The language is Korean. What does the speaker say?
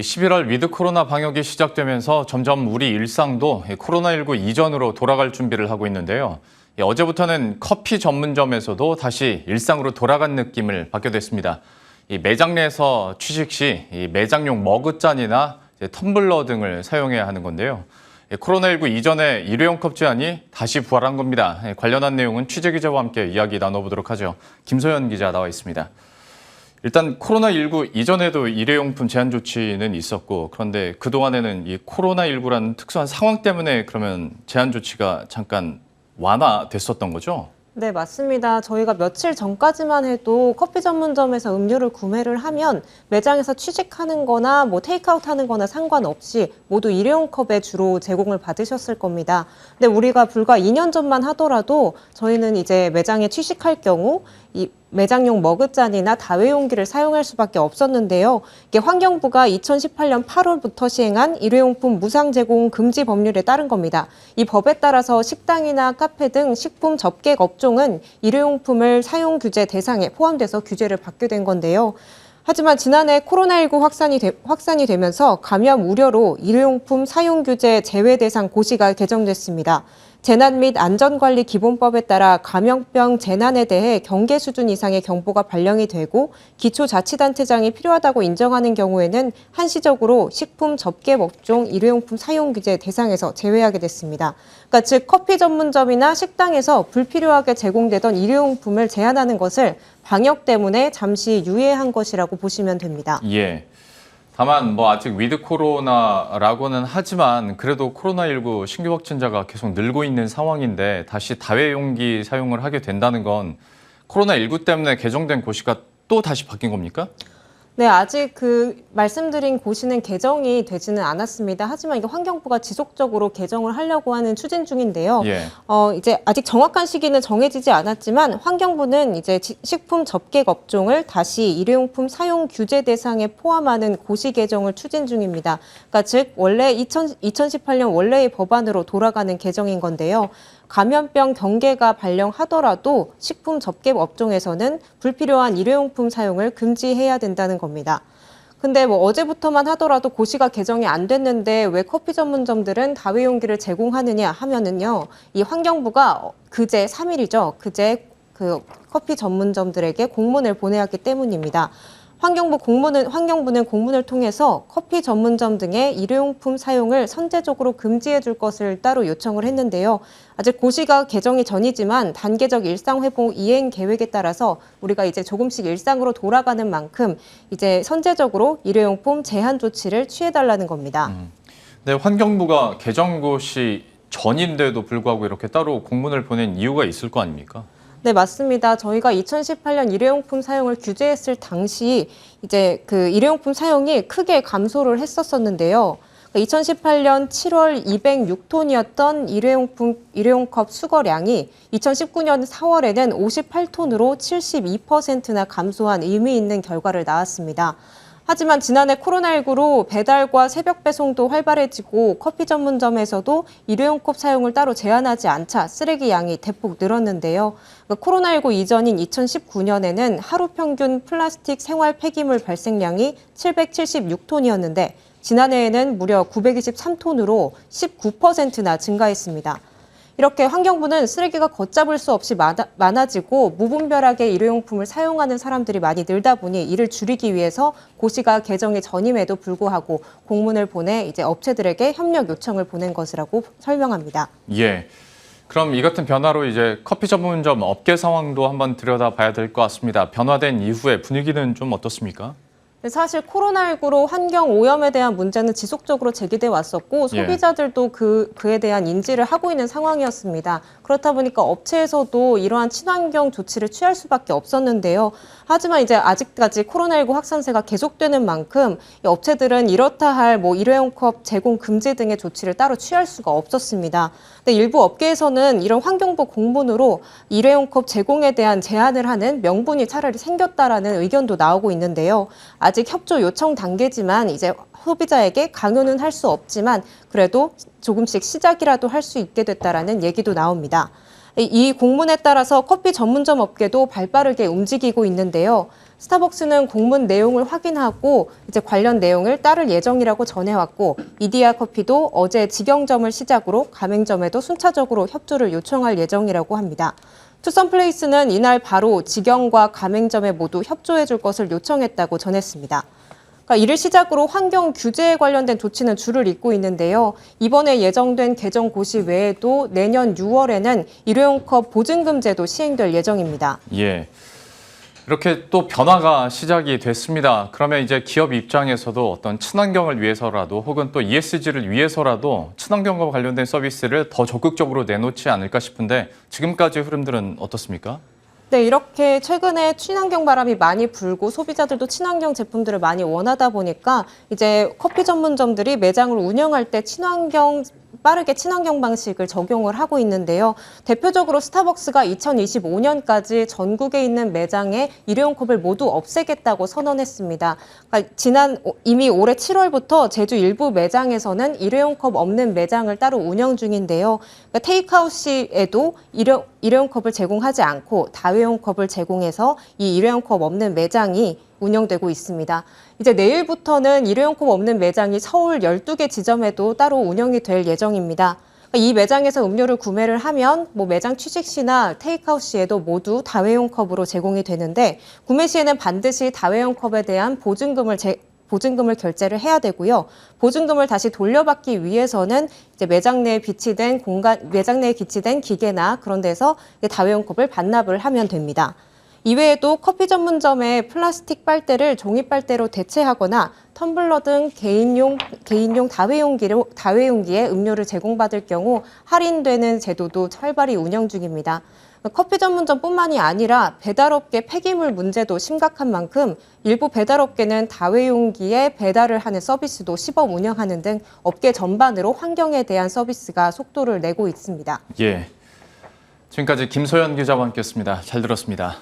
이 11월 위드 코로나 방역이 시작되면서 점점 우리 일상도 코로나19 이전으로 돌아갈 준비를 하고 있는데요. 어제부터는 커피 전문점에서도 다시 일상으로 돌아간 느낌을 받게 됐습니다. 이 매장 내에서 취식 시 이 매장용 머그잔이나 텀블러 등을 사용해야 하는 건데요. 코로나19 이전의 일회용 컵 제한이 다시 부활한 겁니다. 관련한 내용은 취재 기자와 함께 이야기 나눠보도록 하죠. 김소연 기자 나와 있습니다. 일단 코로나19 이전에도 일회용품 제한 조치는 있었고, 그런데 그동안에는 이 코로나19라는 특수한 상황 때문에 그러면 제한 조치가 잠깐 완화됐었던 거죠? 네, 맞습니다. 저희가 며칠 전까지만 해도 커피 전문점에서 음료를 구매를 하면 매장에서 취식하는 거나 테이크아웃 하는 거나 상관없이 모두 일회용 컵에 주로 제공을 받으셨을 겁니다. 근데 우리가 불과 2년 전만 하더라도 저희는 이제 매장에 취식할 경우 이 매장용 머그잔이나 다회용기를 사용할 수밖에 없었는데요. 이게 환경부가 2018년 8월부터 시행한 일회용품 무상 제공 금지 법률에 따른 겁니다. 이 법에 따라서 식당이나 카페 등 식품 접객 업종은 일회용품을 사용 규제 대상에 포함돼서 규제를 받게 된 건데요. 하지만 지난해 코로나19 확산이 되면서 감염 우려로 일회용품 사용 규제 제외 대상 고시가 개정됐습니다. 재난 및 안전관리 기본법에 따라 감염병 재난에 대해 경계 수준 이상의 경보가 발령이 되고 기초자치단체장이 필요하다고 인정하는 경우에는 한시적으로 식품 접객 업종 일회용품 사용 규제 대상에서 제외하게 됐습니다. 그러니까 즉 커피 전문점이나 식당에서 불필요하게 제공되던 일회용품을 제한하는 것을 방역 때문에 잠시 유예한 것이라고 보시면 됩니다. 예. 다만 아직 위드 코로나라고는 하지만 그래도 코로나19 신규 확진자가 계속 늘고 있는 상황인데 다시 다회용기 사용을 하게 된다는 건 코로나19 때문에 개정된 고시가 또 다시 바뀐 겁니까? 네, 아직 말씀드린 고시는 개정이 되지는 않았습니다. 하지만 이게 환경부가 지속적으로 개정을 하려고 하는 추진 중인데요. 예. 이제 아직 정확한 시기는 정해지지 않았지만 환경부는 이제 식품 접객 업종을 다시 일회용품 사용 규제 대상에 포함하는 고시 개정을 추진 중입니다. 그러니까 즉 원래 2018년 원래의 법안으로 돌아가는 개정인 건데요. 감염병 경계가 발령하더라도 식품 접객 업종에서는 불필요한 일회용품 사용을 금지해야 된다는 겁니다. 근데 어제부터만 하더라도 고시가 개정이 안 됐는데 왜 커피 전문점들은 다회용기를 제공하느냐 하면은요. 이 환경부가 그제 3일이죠. 그제 커피 전문점들에게 공문을 보내왔기 때문입니다. 환경부는 공문을 통해서 커피 전문점 등의 일회용품 사용을 선제적으로 금지해 줄 것을 따로 요청을 했는데요. 아직 고시가 개정이 전이지만 단계적 일상회복 이행 계획에 따라서 우리가 이제 조금씩 일상으로 돌아가는 만큼 이제 선제적으로 일회용품 제한 조치를 취해달라는 겁니다. 네, 환경부가 개정 고시 전인데도 불구하고 이렇게 따로 공문을 보낸 이유가 있을 거 아닙니까? 네, 맞습니다. 저희가 2018년 일회용품 사용을 규제했을 당시 이제 일회용품 사용이 크게 감소를 했었는데요. 2018년 7월 206톤이었던 일회용컵 수거량이 2019년 4월에는 58톤으로 72%나 감소한 의미 있는 결과를 낳았습니다. 하지만 지난해 코로나19로 배달과 새벽 배송도 활발해지고 커피 전문점에서도 일회용컵 사용을 따로 제한하지 않자 쓰레기 양이 대폭 늘었는데요. 코로나19 이전인 2019년에는 하루 평균 플라스틱 생활 폐기물 발생량이 776톤이었는데 지난해에는 무려 923톤으로 19%나 증가했습니다. 이렇게 환경부는 쓰레기가 걷잡을 수 없이 많아지고 무분별하게 일회용품을 사용하는 사람들이 많이 늘다 보니 이를 줄이기 위해서 고시가 개정이 전임에도 불구하고 공문을 보내 이제 업체들에게 협력 요청을 보낸 것이라고 설명합니다. 예. 그럼 이 같은 변화로 이제 커피 전문점 업계 상황도 한번 들여다봐야 될 것 같습니다. 변화된 이후에 분위기는 좀 어떻습니까? 사실 코로나19로 환경 오염에 대한 문제는 지속적으로 제기돼 왔었고 소비자들도 그에 대한 인지를 하고 있는 상황이었습니다. 그렇다 보니까 업체에서도 이러한 친환경 조치를 취할 수밖에 없었는데요. 하지만 이제 아직까지 코로나19 확산세가 계속되는 만큼 이 업체들은 이렇다 할 일회용컵 제공 금지 등의 조치를 따로 취할 수가 없었습니다. 근데 일부 업계에서는 이런 환경부 공문으로 일회용컵 제공에 대한 제한을 하는 명분이 차라리 생겼다라는 의견도 나오고 있는데요. 아직 협조 요청 단계지만 이제 소비자에게 강요는 할 수 없지만 그래도 조금씩 시작이라도 할 수 있게 됐다라는 얘기도 나옵니다. 이 공문에 따라서 커피 전문점 업계도 발빠르게 움직이고 있는데요. 스타벅스는 공문 내용을 확인하고 이제 관련 내용을 따를 예정이라고 전해왔고 이디야 커피도 어제 직영점을 시작으로 가맹점에도 순차적으로 협조를 요청할 예정이라고 합니다. 투썸플레이스는 이날 바로 직영과 가맹점에 모두 협조해 줄 것을 요청했다고 전했습니다. 이를 시작으로 환경 규제에 관련된 조치는 줄을 잇고 있는데요. 이번에 예정된 개정 고시 외에도 내년 6월에는 일회용컵 보증금 제도 시행될 예정입니다. 예. 이렇게 또 변화가 시작이 됐습니다. 그러면 이제 기업 입장에서도 어떤 친환경을 위해서라도 혹은 또 ESG를 위해서라도 친환경과 관련된 서비스를 더 적극적으로 내놓지 않을까 싶은데 지금까지 흐름들은 어떻습니까? 네, 이렇게 최근에 친환경 바람이 많이 불고 소비자들도 친환경 제품들을 많이 원하다 보니까 이제 커피 전문점들이 매장을 운영할 때 빠르게 친환경 방식을 적용을 하고 있는데요. 대표적으로 스타벅스가 2025년까지 전국에 있는 매장에 일회용 컵을 모두 없애겠다고 선언했습니다. 이미 올해 7월부터 제주 일부 매장에서는 일회용 컵 없는 매장을 따로 운영 중인데요. 테이크아웃 시에도 일회용 컵을 제공하지 않고 다회용 컵을 제공해서 이 일회용 컵 없는 매장이 운영되고 있습니다. 이제 내일부터는 일회용 컵 없는 매장이 서울 12개 지점에도 따로 운영이 될 예정입니다. 이 매장에서 음료를 구매를 하면 매장 취직 시나 테이크아웃 시에도 모두 다회용 컵으로 제공이 되는데 구매 시에는 반드시 다회용 컵에 대한 보증금을 결제를 해야 되고요. 보증금을 다시 돌려받기 위해서는 이제 매장 내에 비치된 기계나 그런 데서 다회용 컵을 반납을 하면 됩니다. 이외에도 커피 전문점에 플라스틱 빨대를 종이 빨대로 대체하거나 텀블러 등 개인용 다회용기에 음료를 제공받을 경우 할인되는 제도도 활발히 운영 중입니다. 커피 전문점뿐만이 아니라 배달업계 폐기물 문제도 심각한 만큼 일부 배달업계는 다회용기에 배달을 하는 서비스도 시범 운영하는 등 업계 전반으로 환경에 대한 서비스가 속도를 내고 있습니다. 예. 지금까지 김소연 기자와 함께했습니다. 잘 들었습니다.